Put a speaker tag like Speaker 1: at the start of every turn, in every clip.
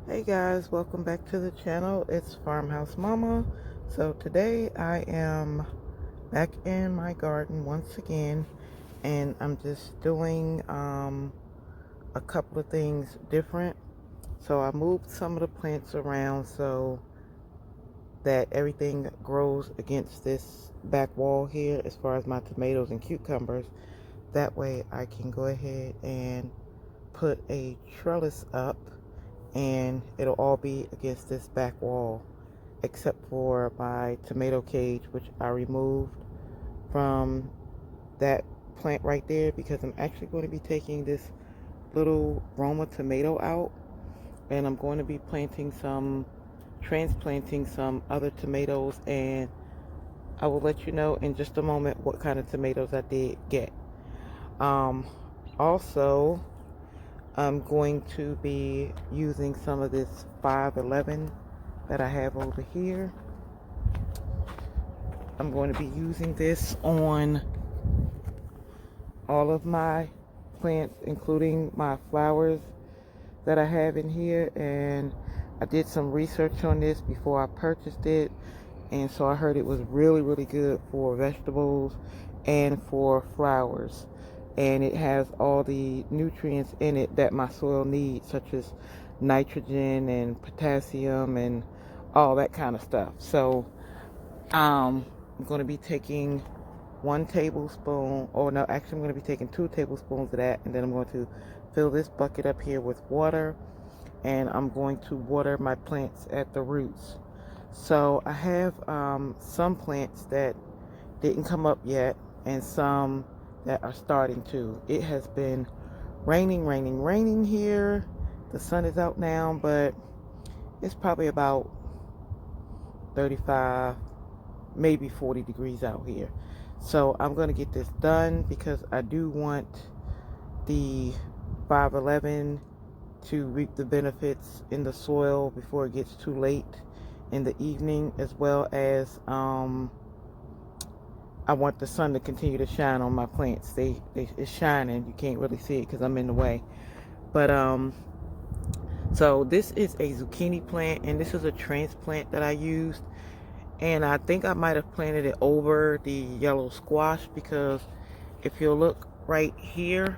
Speaker 1: Hey guys, welcome back to the channel. It's Farmhouse Mama. So today I am back in my garden once again, and I'm just doing a couple of things different. So I moved some of the plants around so that everything grows against this back wall here as far as my tomatoes and cucumbers. That way I can go ahead and put a trellis up and it'll all be against this back wall except for my tomato cage, which I removed from that plant right there because I'm actually going to be taking this little Roma tomato out, and I'm going to be transplanting some other tomatoes, and I will let you know in just a moment what kind of tomatoes I did get. Also, I'm going to be using some of this 511 that I have over here. I'm going to be using this on all of my plants, including my flowers that I have in here. And I did some research on this before I purchased it. And so I heard it was really, really good for vegetables and for flowers. And it has all the nutrients in it that my soil needs, such as nitrogen and potassium and all that kind of stuff. So I'm going to be taking 1 tablespoon, or no, actually I'm going to be taking 2 tablespoons of that, and then I'm going to fill this bucket up here with water, and I'm going to water my plants at the roots. So I have some plants that didn't come up yet and some that are starting to. It has been raining here. The sun is out now, but it's probably about 35, maybe 40 degrees out here. So I'm going to get this done because I do want the 511 to reap the benefits in the soil before it gets too late in the evening, as well as I want the sun to continue to shine on my plants. It's shining. You can't really see it because I'm in the way. But so this is a zucchini plant, and this is a transplant that I used. And I think I might have planted it over the yellow squash, because if you look right here,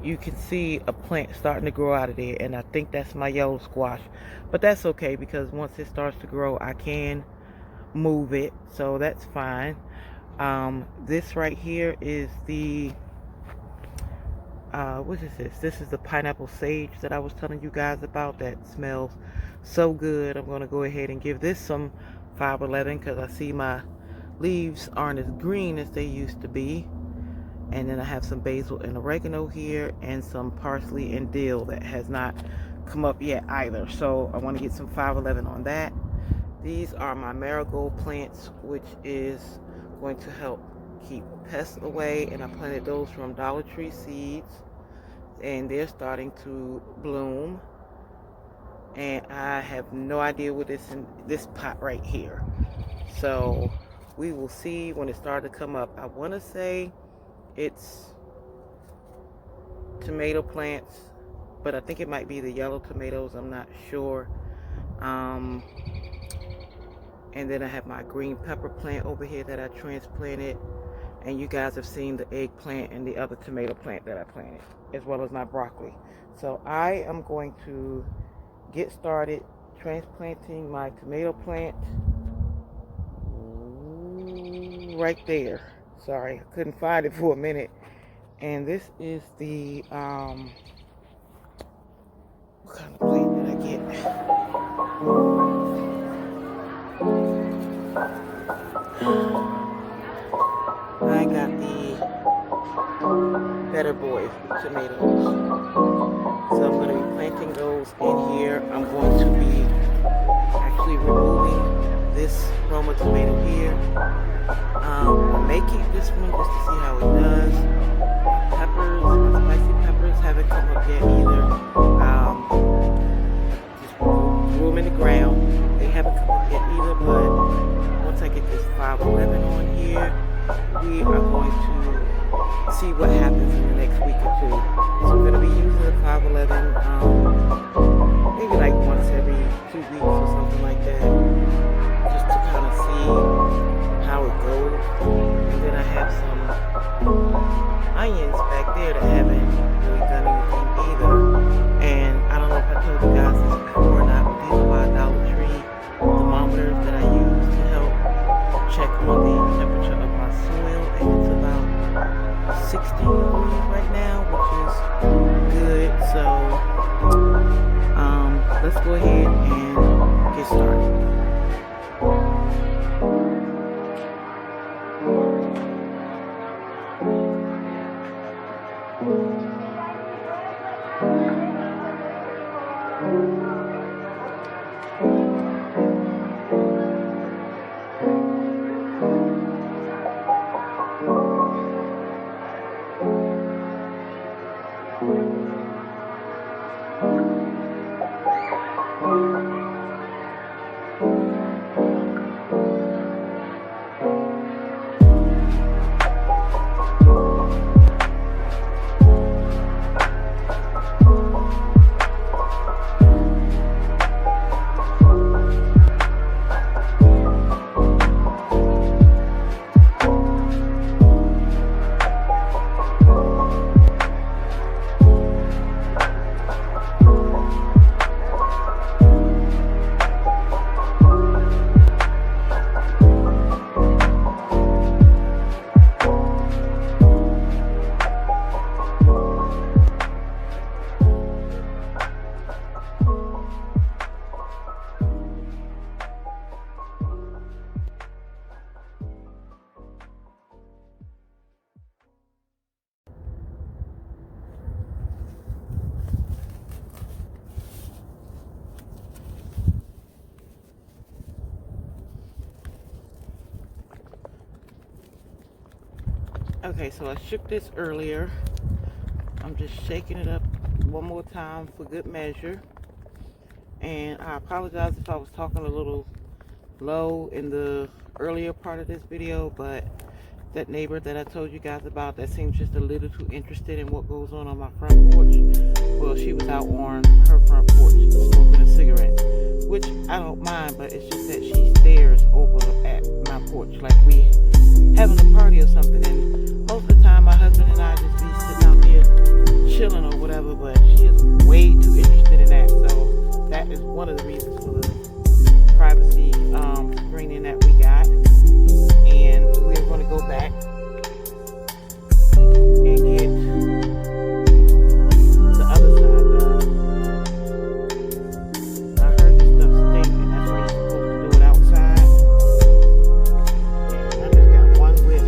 Speaker 1: you can see a plant starting to grow out of there, and I think that's my yellow squash. But that's okay, because once it starts to grow, I can move it, so that's fine. This right here is the what is this? This is the pineapple sage that I was telling you guys about that smells so good. I'm going to go ahead and give this some 511 because I see my leaves aren't as green as they used to be. And then I have some basil and oregano here, and some parsley and dill that has not come up yet either. So I want to get some 511 on that. These are my marigold plants, which is going to help keep pests away, and I planted those from Dollar Tree seeds, and they're starting to bloom. And I have no idea what is in this pot right here, so we will see when it starts to come up. I want to say it's tomato plants, but I think it might be the yellow tomatoes. I'm not sure. And then I have my green pepper plant over here that I transplanted. And you guys have seen the eggplant and the other tomato plant that I planted, as well as my broccoli. So I am going to get started transplanting my tomato plant right there. Sorry, I couldn't find it for a minute. And this is the, what kind of plant did I get? I got the Better Boy tomatoes. So I'm going to be planting those in here. I'm going to be actually removing this Roma tomato here. I may keep this one just to see how it does. Peppers, spicy peppers haven't come up yet either. Just grew them in the ground. They haven't come up yet either, but once I get this 511 on here, we are going to see what happens in the next week or two. So we're going to be using the 511 let's go ahead and get started. Okay, so I shook this earlier. I'm just shaking it up one more time for good measure. And I apologize if I was talking a little low in the earlier part of this video, but that neighbor that I told you guys about that seems just a little too interested in what goes on my front porch. Well, she was out on her front porch smoking a cigarette, which I don't mind, but it's just that she stares over at my porch like we having a party or something, and most of the time my husband and I just be sitting out there chilling or whatever, but she is way too interested in that. So that is one of the reasons for the privacy screening that we got, and we're going to go back and get the other side done. I heard this stuff stink, and that's why you're supposed to do it outside. And I just got one whip.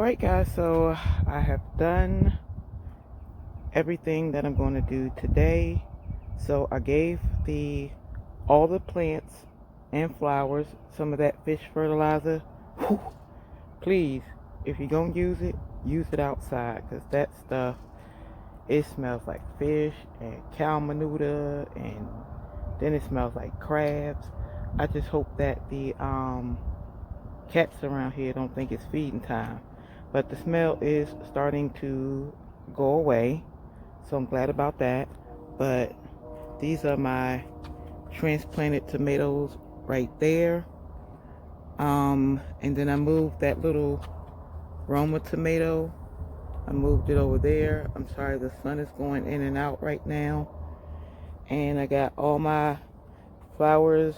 Speaker 1: Alright guys, so I have done everything that I'm going to do today. So I gave all the plants and flowers some of that fish fertilizer. Whew. Please, if you're going to use it outside, because that stuff, it smells like fish and cow manure, and then it smells like crabs. I just hope that the cats around here don't think it's feeding time. But the smell is starting to go away, so I'm glad about that. But these are my transplanted tomatoes right there. And then I moved that little Roma tomato. I moved it over there. I'm sorry, the sun is going in and out right now. And I got all my flowers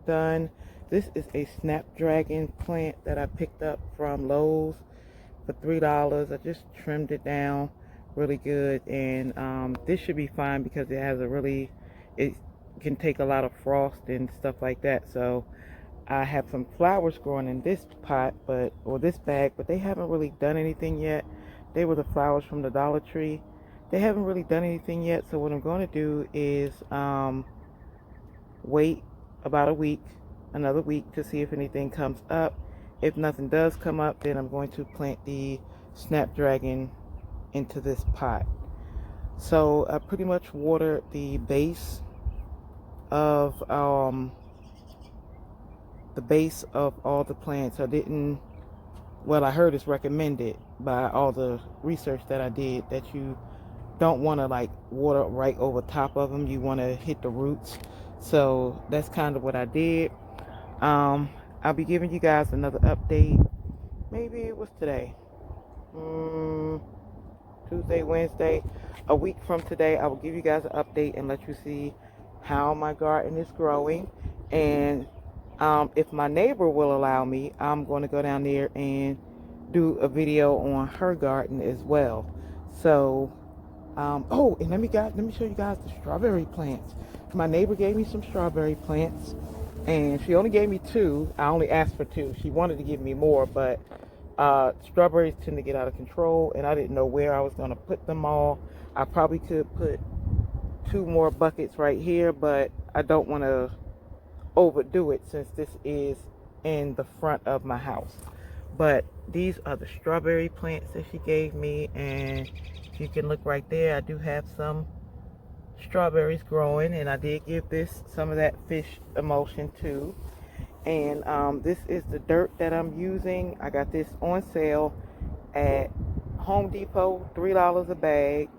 Speaker 1: done. This is a snapdragon plant that I picked up from Lowe's for $3. I just trimmed it down really good, and this should be fine because it has it can take a lot of frost and stuff like that. So I have some flowers growing in this pot, or this bag, but they haven't really done anything yet. They were the flowers from the Dollar Tree. They haven't really done anything yet, so what I'm going to do is wait about another week to see if anything comes up. If nothing does come up, then I'm going to plant the snapdragon into this pot. So I pretty much watered the base of all the plants. I heard it's recommended by all the research that I did that you don't want to like water right over top of them. You want to hit the roots. So that's kind of what I did. I'll be giving you guys another update. Maybe it was today. Tuesday, Wednesday. A week from today, I will give you guys an update and let you see how my garden is growing. And if my neighbor will allow me, I'm going to go down there and do a video on her garden as well. So, oh, and let me show you guys the strawberry plants. My neighbor gave me some strawberry plants, and she only gave me 2. I only asked for 2. She wanted to give me more, but strawberries tend to get out of control, and I didn't know where I was going to put them all. I probably could put 2 more buckets right here, but I don't want to overdo it since this is in the front of my house. But these are the strawberry plants that she gave me, and you can look right there. I do have some strawberries growing, and I did give this some of that fish emulsion too. And this is the dirt that I'm using. I got this on sale at Home Depot, $3 a bag.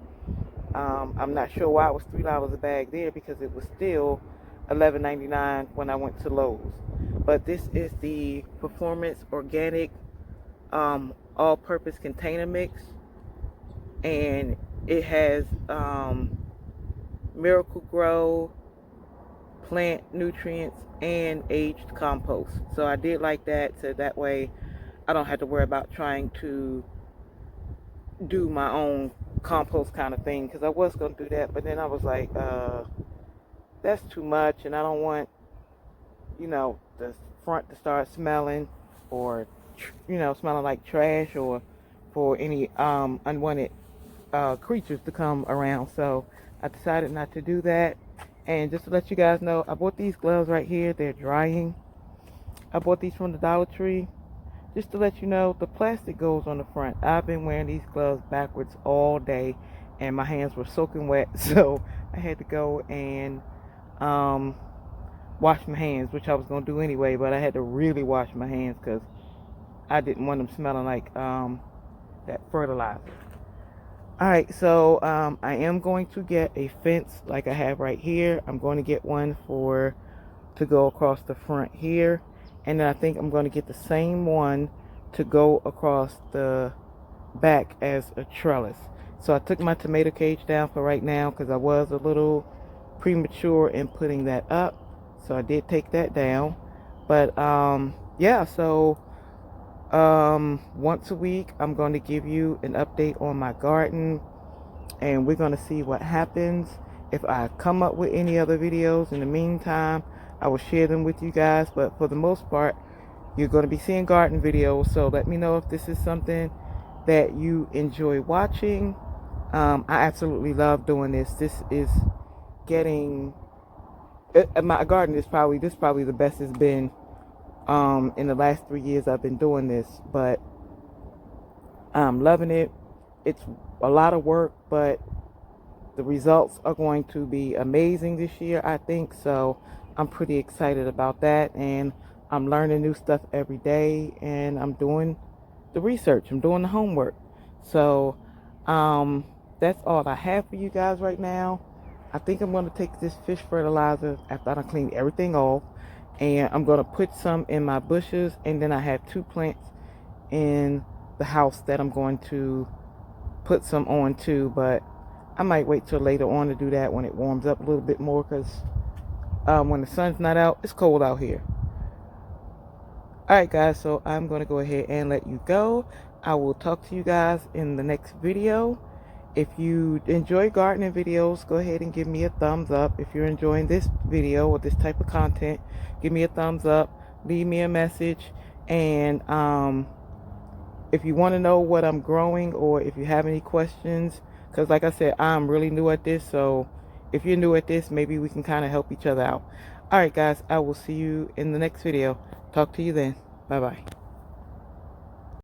Speaker 1: I'm not sure why it was $3 a bag there, because it was still $11.99 when I went to Lowe's. But this is the Performance Organic all-purpose container mix, and it has Miracle Grow, plant nutrients, and aged compost. So I did like that, so that way I don't have to worry about trying to do my own compost kind of thing, because I was going to do that, but then I was like, that's too much, and I don't want, the front to start smelling, or smelling like trash, or for any unwanted creatures to come around. So I decided not to do that. And just to let you guys know, I bought these gloves right here. They're drying. I bought these from the Dollar Tree. Just to let you know, the plastic goes on the front. I've been wearing these gloves backwards all day, and my hands were soaking wet, so I had to go and wash my hands, which I was going to do anyway, but I had to really wash my hands because I didn't want them smelling like that fertilizer. Alright, so I am going to get a fence like I have right here. I'm going to get one to go across the front here. And then I think I'm going to get the same one to go across the back as a trellis. So I took my tomato cage down for right now because I was a little premature in putting that up. So I did take that down. But yeah, so once a week I'm going to give you an update on my garden, and we're going to see what happens. If I come up with any other videos in the meantime, I will share them with you guys, but for the most part, you're going to be seeing garden videos. So let me know if this is something that you enjoy watching. I absolutely love doing this. This is getting my garden is probably the best it's been in the last 3 years I've been doing this, but I'm loving it. It's a lot of work, but the results are going to be amazing this year, I think. So I'm pretty excited about that, and I'm learning new stuff every day, and I'm doing the research. I'm doing the homework. So that's all I have for you guys right now. I think I'm going to take this fish fertilizer after I clean everything off, and I'm going to put some in my bushes, and then I have 2 plants in the house that I'm going to put some on too, but I might wait till later on to do that when it warms up a little bit more, because when the sun's not out, it's cold out here. Alright guys, so I'm going to go ahead and let you go. I will talk to you guys in the next video. If you enjoy gardening videos, go ahead and give me a thumbs up. If you're enjoying this video or this type of content, give me a thumbs up, leave me a message, and if you want to know what I'm growing, or if you have any questions, because like I said, I'm really new at this, so if you're new at this, maybe we can kind of help each other out. Alright guys, I will see you in the next video. Talk to you then. Bye bye.